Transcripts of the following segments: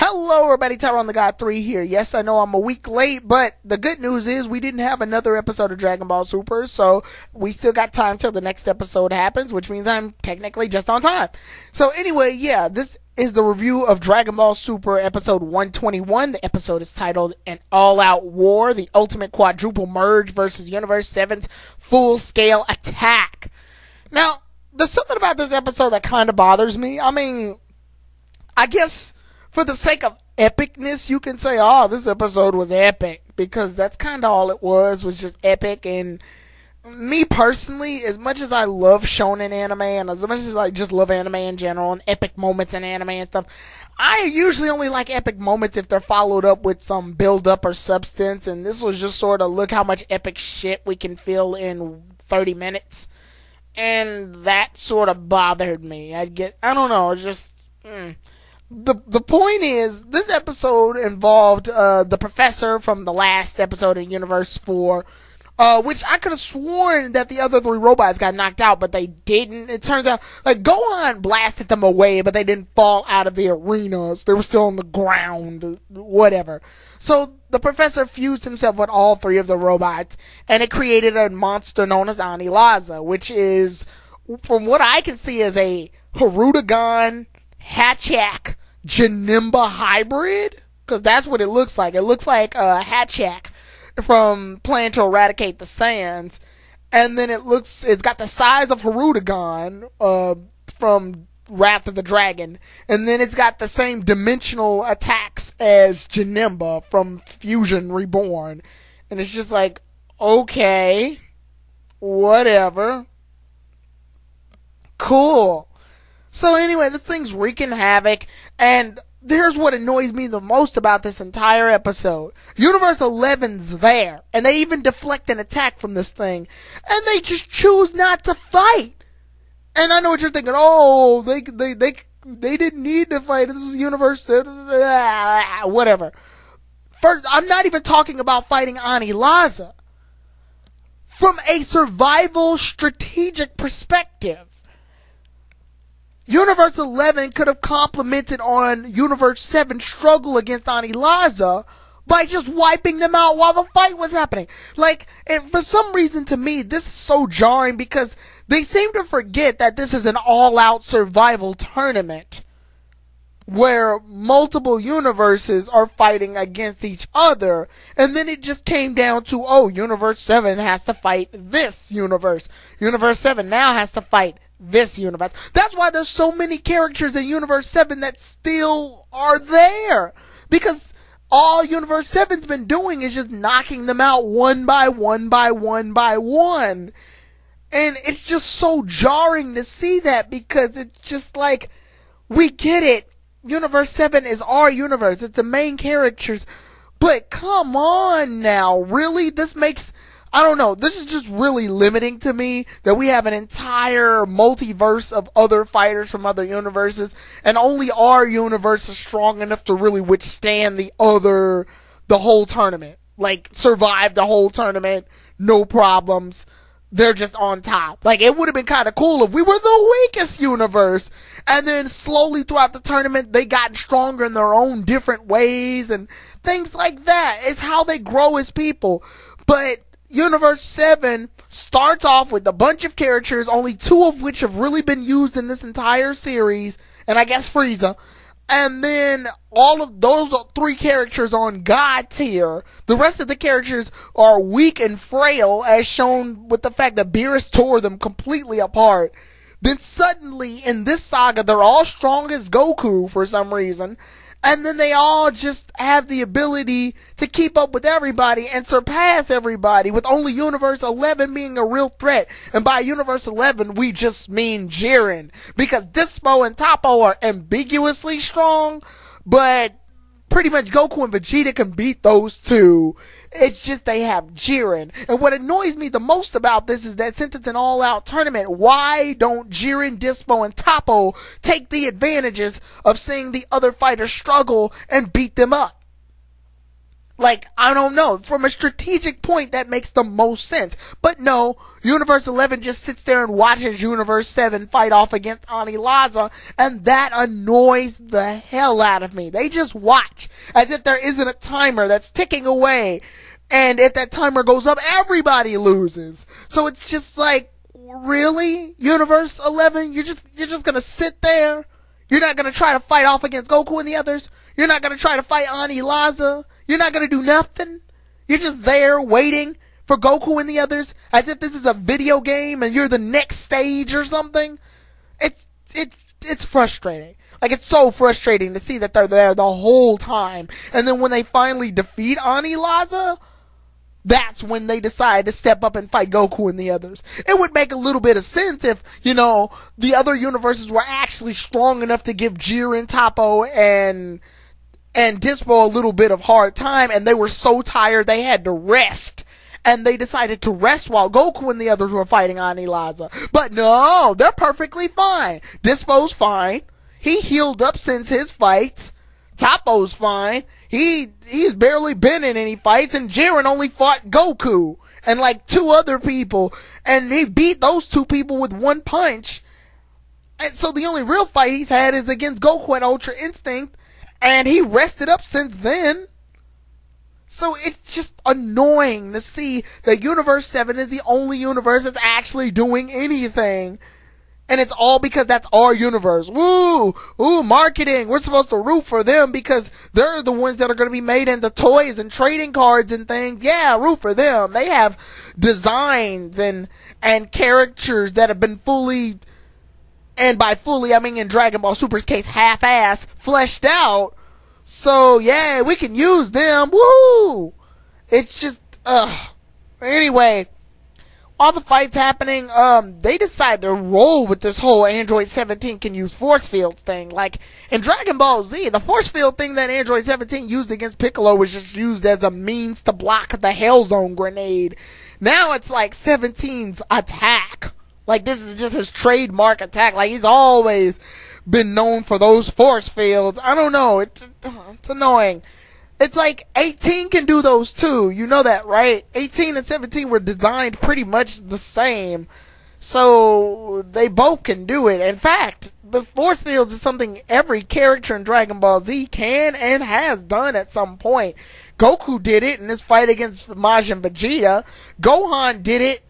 Hello everybody, Tyrone the God 3 here. Yes, I know I'm a week late, but the good news is we didn't have another episode of Dragon Ball Super, so we still got time till the next episode happens, which means I'm technically just on time. So anyway, yeah, this is the review of Dragon Ball Super episode 121. The episode is titled An All-Out War, the Ultimate Quadruple Merge versus Universe 7's Full-Scale Attack. Now, there's something about this episode that kind of bothers me. I mean, I guess for the sake of epicness, you can say, oh, this episode was epic, because that's kind of all it was just epic. And me personally, as much as I love shonen anime, and as much as I just love anime in general, and epic moments in anime and stuff, I usually only like epic moments if they're followed up with some build-up or substance, and this was just sort of, look how much epic shit we can feel in 30 minutes. And that sort of bothered me. I don't know, just... The point is, this episode involved the professor from the last episode in Universe 4, which I could have sworn that the other three robots got knocked out, but they didn't. It turns out, like, Gohan blasted them away, but they didn't fall out of the arenas. They were still on the ground, whatever. So the professor fused himself with all three of the robots, and it created a monster known as Anilaza, which is, from what I can see, is a Hirudegan Hatchak Janemba hybrid, because that's what it looks like. It looks like a Hatchak from Plan to Eradicate the Saiyans, and then it's got the size of Hirudegan from Wrath of the Dragon, and then it's got the same dimensional attacks as Janemba from Fusion Reborn, and it's just like, okay, whatever, cool. So anyway, this thing's wreaking havoc, and here's what annoys me the most about this entire episode. Universe 11's there, and they even deflect an attack from this thing, and they just choose not to fight. And I know what you're thinking, oh, they didn't need to fight, this is Universe 7, whatever. First, I'm not even talking about fighting Anilaza. From a survival strategic perspective, Universe 11 could have complimented on Universe 7's struggle against Anilaza by just wiping them out while the fight was happening. Like, and for some reason to me, this is so jarring because they seem to forget that this is an all-out survival tournament where multiple universes are fighting against each other, and then it just came down to, oh, Universe 7 has to fight this universe. Universe 7 now has to fight this universe. That's why there's so many characters in Universe 7 that still are there, because all Universe 7's been doing is just knocking them out one by one by one by one. And it's just so jarring to see that, because it's just like, we get it, Universe 7 is our universe, it's the main characters, but come on now, really? This makes, I don't know, this is just really limiting to me, that we have an entire multiverse of other fighters from other universes, and only our universe is strong enough to really withstand the whole tournament. Like, survive the whole tournament, no problems. They're just on top. Like, it would have been kind of cool if we were the weakest universe, and then slowly throughout the tournament, they got stronger in their own different ways, and things like that. It's how they grow as people. But Universe 7 starts off with a bunch of characters, only two of which have really been used in this entire series, and I guess Frieza. And then all of those three characters on God tier. The rest of the characters are weak and frail, as shown with the fact that Beerus tore them completely apart. Then suddenly, in this saga, they're all strong as Goku for some reason. And then they all just have the ability to keep up with everybody and surpass everybody, with only Universe 11 being a real threat. And by Universe 11, we just mean Jiren, because Dispo and Toppo are ambiguously strong, but pretty much Goku and Vegeta can beat those two. It's just they have Jiren. And what annoys me the most about this is that since it's an all-out tournament, why don't Jiren, Dispo, and Toppo take the advantages of seeing the other fighters struggle and beat them up? Like, I don't know. From a strategic point, that makes the most sense. But no, Universe 11 just sits there and watches Universe 7 fight off against Ani Laza, and that annoys the hell out of me. They just watch as if there isn't a timer that's ticking away. And if that timer goes up, everybody loses. So it's just like, really? Universe 11? You're just gonna sit there? You're not gonna try to fight off against Goku and the others? You're not gonna try to fight Ani Laza? You're not gonna do nothing? You're just there waiting for Goku and the others as if this is a video game and you're the next stage or something? It's frustrating. Like, it's so frustrating to see that they're there the whole time. And then when they finally defeat Ani Laza, that's when they decide to step up and fight Goku and the others. It would make a little bit of sense if, you know, the other universes were actually strong enough to give Jiren, Toppo, and Dispo a little bit of hard time, and they were so tired they had to rest. And they decided to rest while Goku and the others were fighting Ani Laza. But no, they're perfectly fine. Dispo's fine. He healed up since his fights. Toppo's fine. He's barely been in any fights, and Jiren only fought Goku and like 2 other people, and he beat those 2 people with 1 punch. And so the only real fight he's had is against Goku at Ultra Instinct, and he rested up since then. So it's just annoying to see that Universe 7 is the only universe that's actually doing anything. And it's all because that's our universe. Woo! Ooh, marketing. We're supposed to root for them because they're the ones that are going to be made into toys and trading cards and things. Yeah, root for them. They have designs and characters that have been fully, and by fully I mean in Dragon Ball Super's case, half-ass, fleshed out. So, yeah, we can use them. Woo! It's just, anyway, all the fights happening, they decide to roll with this whole Android 17 can use force fields thing. Like, in Dragon Ball Z, the force field thing that Android 17 used against Piccolo was just used as a means to block the Hell Zone grenade. Now it's like 17's attack. Like, this is just his trademark attack. Like, he's always been known for those force fields. I don't know. It's annoying. It's like 18 can do those too. You know that, right? 18 and 17 were designed pretty much the same. So they both can do it. In fact, the force fields is something every character in Dragon Ball Z can and has done at some point. Goku did it in his fight against Majin Vegeta. Gohan did it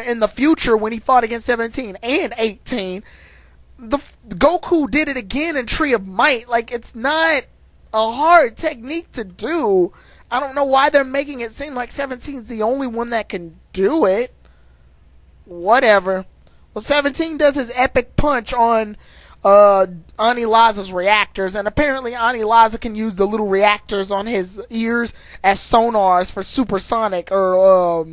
in the future when he fought against 17 and 18. Goku did it again in Tree of Might. Like, it's not a hard technique to do. I don't know why they're making it seem like 17's the only one that can do it. Whatever. Well, 17 does his epic punch on Ani Laza's reactors, and apparently Ani Laza can use the little reactors on his ears as sonars for supersonic, or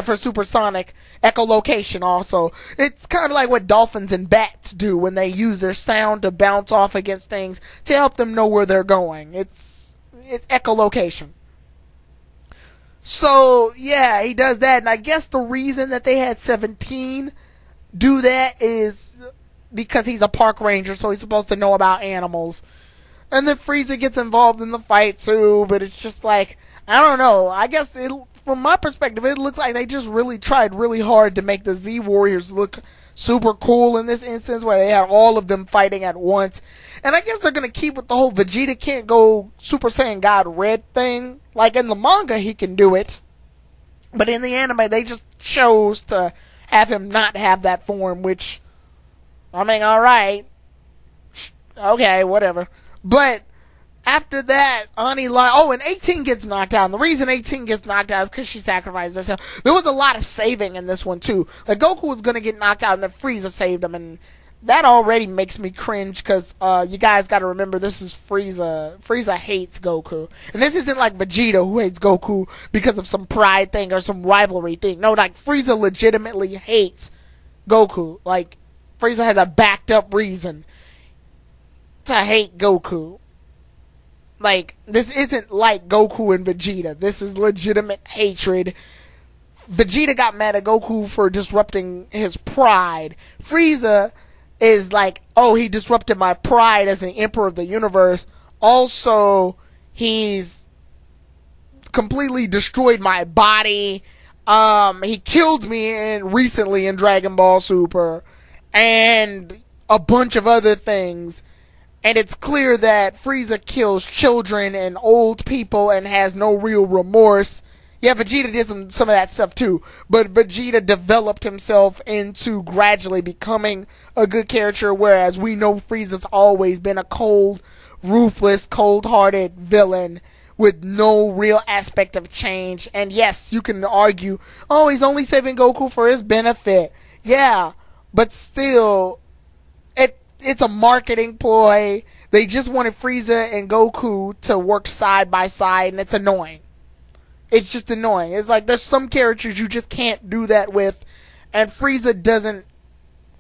for supersonic echolocation also. It's kind of like what dolphins and bats do when they use their sound to bounce off against things to help them know where they're going. It's echolocation. So, yeah, he does that, and I guess the reason that they had 17 do that is because he's a park ranger, so he's supposed to know about animals. And then Frieza gets involved in the fight too, but it's just like, I don't know, I guess from my perspective, it looks like they just really tried really hard to make the Z Warriors look super cool in this instance, where they had all of them fighting at once. And I guess they're going to keep with the whole Vegeta can't go Super Saiyan God Red thing. Like, in the manga, he can do it. But in the anime, they just chose to have him not have that form, which, I mean, alright. Okay, whatever. But after that, and 18 gets knocked out. And the reason 18 gets knocked out is because she sacrificed herself. There was a lot of saving in this one, too. Like, Goku was going to get knocked out, and then Frieza saved him, and that already makes me cringe, because you guys got to remember, this is Frieza. Frieza hates Goku. And this isn't like Vegeta, who hates Goku because of some pride thing or some rivalry thing. No, like, Frieza legitimately hates Goku. Like, Frieza has a backed up reason to hate Goku. Like, this isn't like Goku and Vegeta. This is legitimate hatred. Vegeta got mad at Goku for disrupting his pride. Frieza is like, oh, he disrupted my pride as an emperor of the universe. Also, he's completely destroyed my body. He killed me recently in Dragon Ball Super, and a bunch of other things. And it's clear that Frieza kills children and old people and has no real remorse. Yeah, Vegeta did some of that stuff too, but Vegeta developed himself into gradually becoming a good character, whereas we know Frieza's always been a cold, ruthless, cold-hearted villain with no real aspect of change. And yes, you can argue, oh, he's only saving Goku for his benefit. Yeah, but still, it's a marketing ploy. They just wanted Frieza and Goku to work side by side, and it's annoying. It's just annoying. It's like there's some characters you just can't do that with, and Frieza doesn't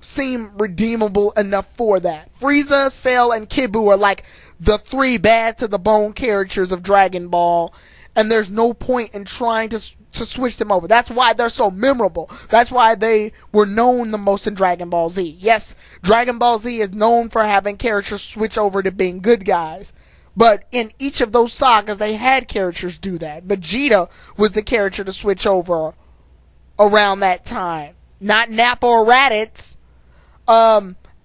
seem redeemable enough for that. Frieza, Cell, and Kibu are like the 3 bad-to-the-bone characters of Dragon Ball, and there's no point in trying to switch them over. That's why they're so memorable. That's why they were known the most in Dragon Ball Z. Yes, Dragon Ball Z is known for having characters switch over to being good guys. But in each of those sagas, they had characters do that. Vegeta was the character to switch over around that time. Not Nappa or Raditz.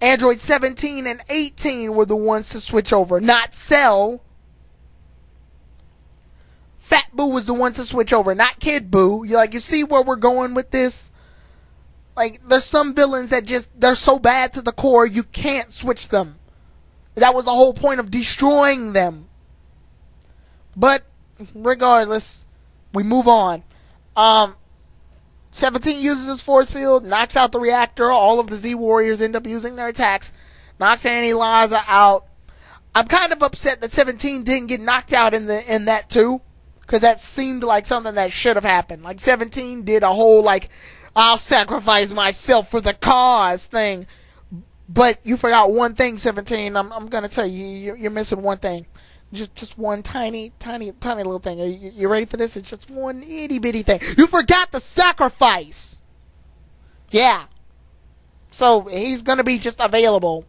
Android 17 and 18 were the ones to switch over. Not Cell. Fat Boo was the one to switch over, not Kid Boo. You see where we're going with this? Like, there's some villains that they're so bad to the core, you can't switch them. That was the whole point of destroying them. But, regardless, we move on. 17 uses his force field, knocks out the reactor. All of the Z Warriors end up using their attacks. Knocks Anti-Liza out. I'm kind of upset that 17 didn't get knocked out in that too. Because that seemed like something that should have happened. Like, 17 did a whole, like, I'll sacrifice myself for the cause thing. But you forgot one thing, 17. I'm going to tell you, you're missing one thing. Just one tiny little thing. Are you ready for this? It's just one itty bitty thing. You forgot the sacrifice. Yeah. So, he's going to be just available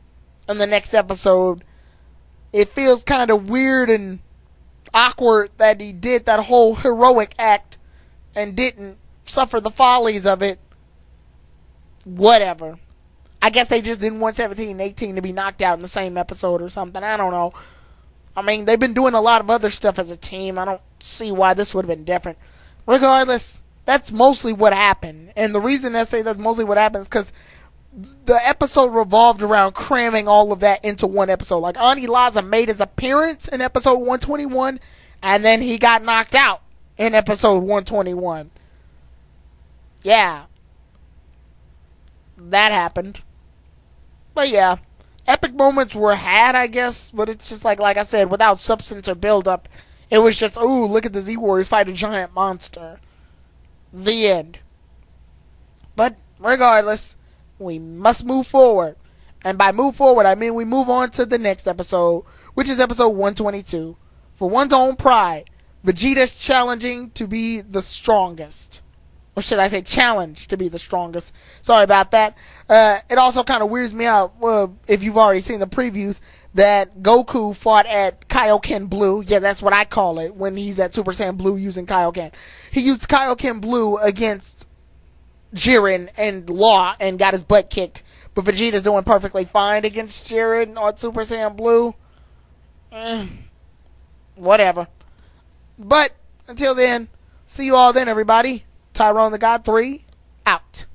in the next episode. It feels kind of weird and awkward that he did that whole heroic act and didn't suffer the follies of it. Whatever. I guess they just didn't want 17 and 18 to be knocked out in the same episode or something. I don't know. I mean, they've been doing a lot of other stuff as a team. I don't see why this would have been different. Regardless, that's mostly what happened. And the reason I say that's mostly what happened is because the episode revolved around cramming all of that into one episode. Like, Anti-Liza made his appearance in episode 121, and then he got knocked out in episode 121. Yeah. That happened. But yeah, epic moments were had, I guess, but it's just like I said, without substance or build-up. It was just, ooh, look at the Z-Warriors fight a giant monster. The end. But regardless, we must move forward. And by move forward, I mean we move on to the next episode, which is episode 122. For one's own pride, Vegeta's challenging to be the strongest. Or should I say challenge to be the strongest. Sorry about that. It also kind of weirds me out, if you've already seen the previews, that Goku fought at Kaioken Blue. Yeah, that's what I call it when he's at Super Saiyan Blue using Kaioken. He used Kaioken Blue against Jiren and Law and got his butt kicked. But Vegeta's doing perfectly fine against Jiren on Super Saiyan Blue. Whatever. But until then, see you all then, everybody. Tyrone the God 3, out.